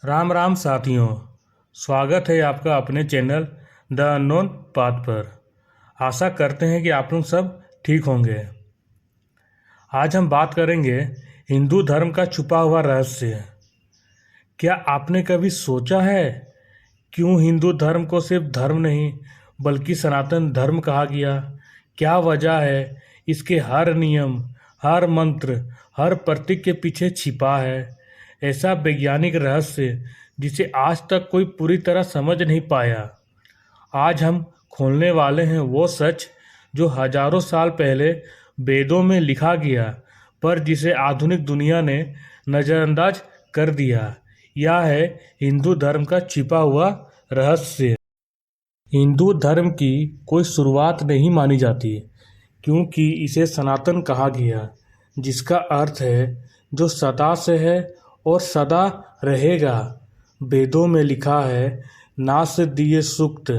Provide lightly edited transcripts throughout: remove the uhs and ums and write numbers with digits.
राम राम साथियों। स्वागत है आपका अपने चैनल द अननोन पाथ पर। आशा करते हैं कि आप लोग सब ठीक होंगे। आज हम बात करेंगे हिंदू धर्म का छुपा हुआ रहस्य। क्या आपने कभी सोचा है क्यों हिंदू धर्म को सिर्फ धर्म नहीं बल्कि सनातन धर्म कहा गया? क्या वजह है इसके हर नियम, हर मंत्र, हर प्रतीक के पीछे छिपा है ऐसा वैज्ञानिक रहस्य जिसे आज तक कोई पूरी तरह समझ नहीं पाया। आज हम खोलने वाले हैं वो सच जो हजारों साल पहले वेदों में लिखा गया, पर जिसे आधुनिक दुनिया ने नज़रअंदाज कर दिया। यह है हिंदू धर्म का छिपा हुआ रहस्य। हिंदू धर्म की कोई शुरुआत नहीं मानी जाती क्योंकि इसे सनातन कहा गया, जिसका अर्थ है जो सदा से है और सदा रहेगा। वेदों में लिखा है, नास दिए सुक्त,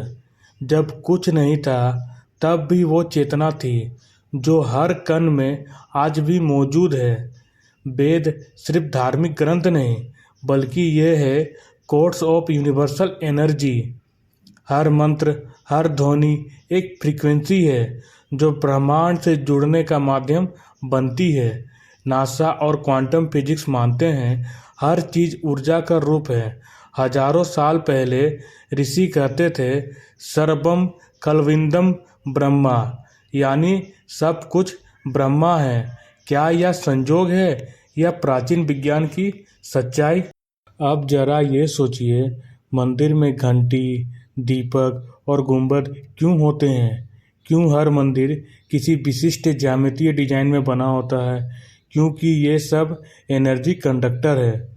जब कुछ नहीं था तब भी वो चेतना थी जो हर कण में आज भी मौजूद है। वेद सिर्फ धार्मिक ग्रंथ नहीं बल्कि ये है कोड्स ऑफ यूनिवर्सल एनर्जी। हर मंत्र, हर ध्वनि एक फ्रीक्वेंसी है जो ब्रह्मांड से जुड़ने का माध्यम बनती है। नासा और क्वांटम फिजिक्स मानते हैं हर चीज़ ऊर्जा का रूप है। हजारों साल पहले ऋषि कहते थे सर्वम खल्विदं ब्रह्मा, यानी सब कुछ ब्रह्मा है। क्या यह संजोग है या प्राचीन विज्ञान की सच्चाई? अब जरा ये सोचिए, मंदिर में घंटी, दीपक और गुंबद क्यों होते हैं? क्यों हर मंदिर किसी विशिष्ट ज्यामितीय डिजाइन में बना होता है? क्योंकि ये सब एनर्जी कंडक्टर है।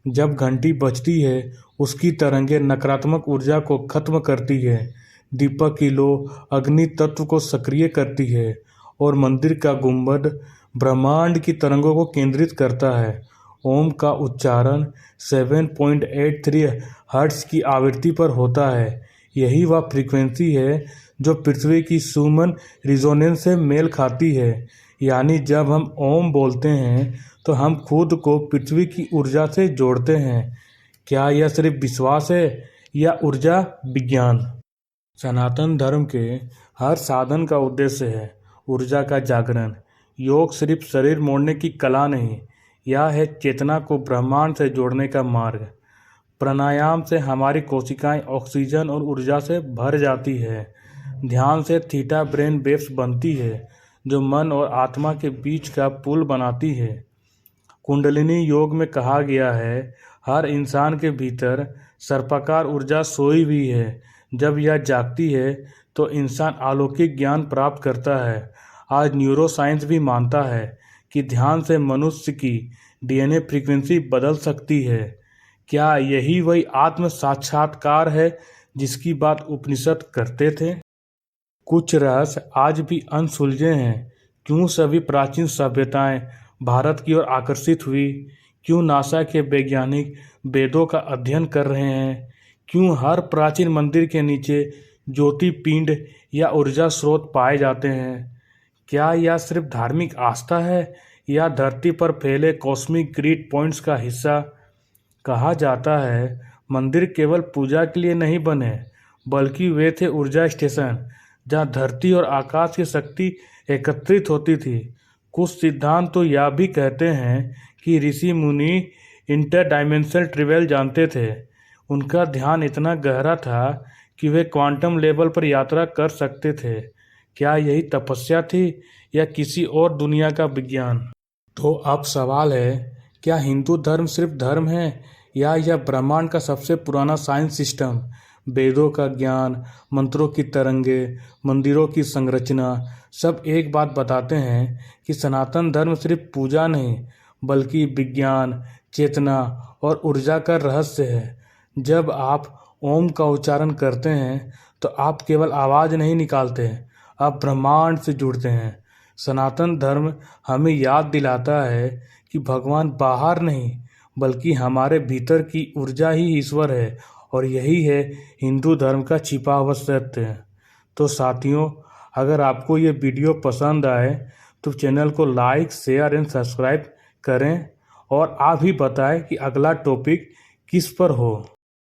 जब घंटी बजती है उसकी तरंगें नकारात्मक ऊर्जा को खत्म करती है। दीपक की लो अग्नि तत्व को सक्रिय करती है और मंदिर का गुंबद ब्रह्मांड की तरंगों को केंद्रित करता है। ओम का उच्चारण 7.83 हर्ट्ज की आवृत्ति पर होता है। यही वह फ्रीक्वेंसी है जो पृथ्वी की सुमन रिजोनेंस से मेल खाती है। यानी जब हम ओम बोलते हैं तो हम खुद को पृथ्वी की ऊर्जा से जोड़ते हैं। क्या यह सिर्फ विश्वास है या ऊर्जा विज्ञान? सनातन धर्म के हर साधन का उद्देश्य है ऊर्जा का जागरण। योग सिर्फ शरीर मोड़ने की कला नहीं, यह है चेतना को ब्रह्मांड से जोड़ने का मार्ग। प्राणायाम से हमारी कोशिकाएं ऑक्सीजन और ऊर्जा से भर जाती है। ध्यान से थीटा ब्रेन वेव्स बनती है जो मन और आत्मा के बीच का पुल बनाती है। कुंडलिनी योग में कहा गया है हर इंसान के भीतर सर्पाकार ऊर्जा सोई हुई है। जब यह जागती है तो इंसान अलौकिक ज्ञान प्राप्त करता है। आज न्यूरोसाइंस भी मानता है कि ध्यान से मनुष्य की डीएनए फ्रीक्वेंसी बदल सकती है। क्या यही वही आत्म साक्षात्कार है जिसकी बात उपनिषद करते थे? कुछ रहस्य आज भी अनसुलझे हैं। क्यों सभी प्राचीन सभ्यताएं भारत की ओर आकर्षित हुई? क्यों नासा के वैज्ञानिक वेदों का अध्ययन कर रहे हैं? क्यों हर प्राचीन मंदिर के नीचे ज्योति पिंड या ऊर्जा स्रोत पाए जाते हैं? क्या यह सिर्फ धार्मिक आस्था है या धरती पर फैले कॉस्मिक ग्रिड पॉइंट्स का हिस्सा? कहा जाता है मंदिर केवल पूजा के लिए नहीं बने बल्कि वे थे ऊर्जा स्टेशन जहाँ धरती और आकाश की शक्ति एकत्रित होती थी। कुछ सिद्धांत तो यह भी कहते हैं कि ऋषि मुनि इंटर डायमेंशनल ट्रेवल जानते थे। उनका ध्यान इतना गहरा था कि वे क्वांटम लेवल पर यात्रा कर सकते थे। क्या यही तपस्या थी या किसी और दुनिया का विज्ञान? तो अब सवाल है, क्या हिंदू धर्म सिर्फ धर्म है या यह ब्रह्मांड का सबसे पुराना साइंस सिस्टम? वेदों का ज्ञान, मंत्रों की तरंगे, मंदिरों की संरचना सब एक बात बताते हैं कि सनातन धर्म सिर्फ पूजा नहीं बल्कि विज्ञान, चेतना और ऊर्जा का रहस्य है। जब आप ओम का उच्चारण करते हैं तो आप केवल आवाज़ नहीं निकालते, आप ब्रह्मांड से जुड़ते हैं। सनातन धर्म हमें याद दिलाता है कि भगवान बाहर नहीं बल्कि हमारे भीतर की ऊर्जा ही ईश्वर है, और यही है हिंदू धर्म का छिपा हुआ सत्य। तो साथियों, अगर आपको ये वीडियो पसंद आए तो चैनल को लाइक, शेयर एंड सब्सक्राइब करें और आप भी बताएं कि अगला टॉपिक किस पर हो।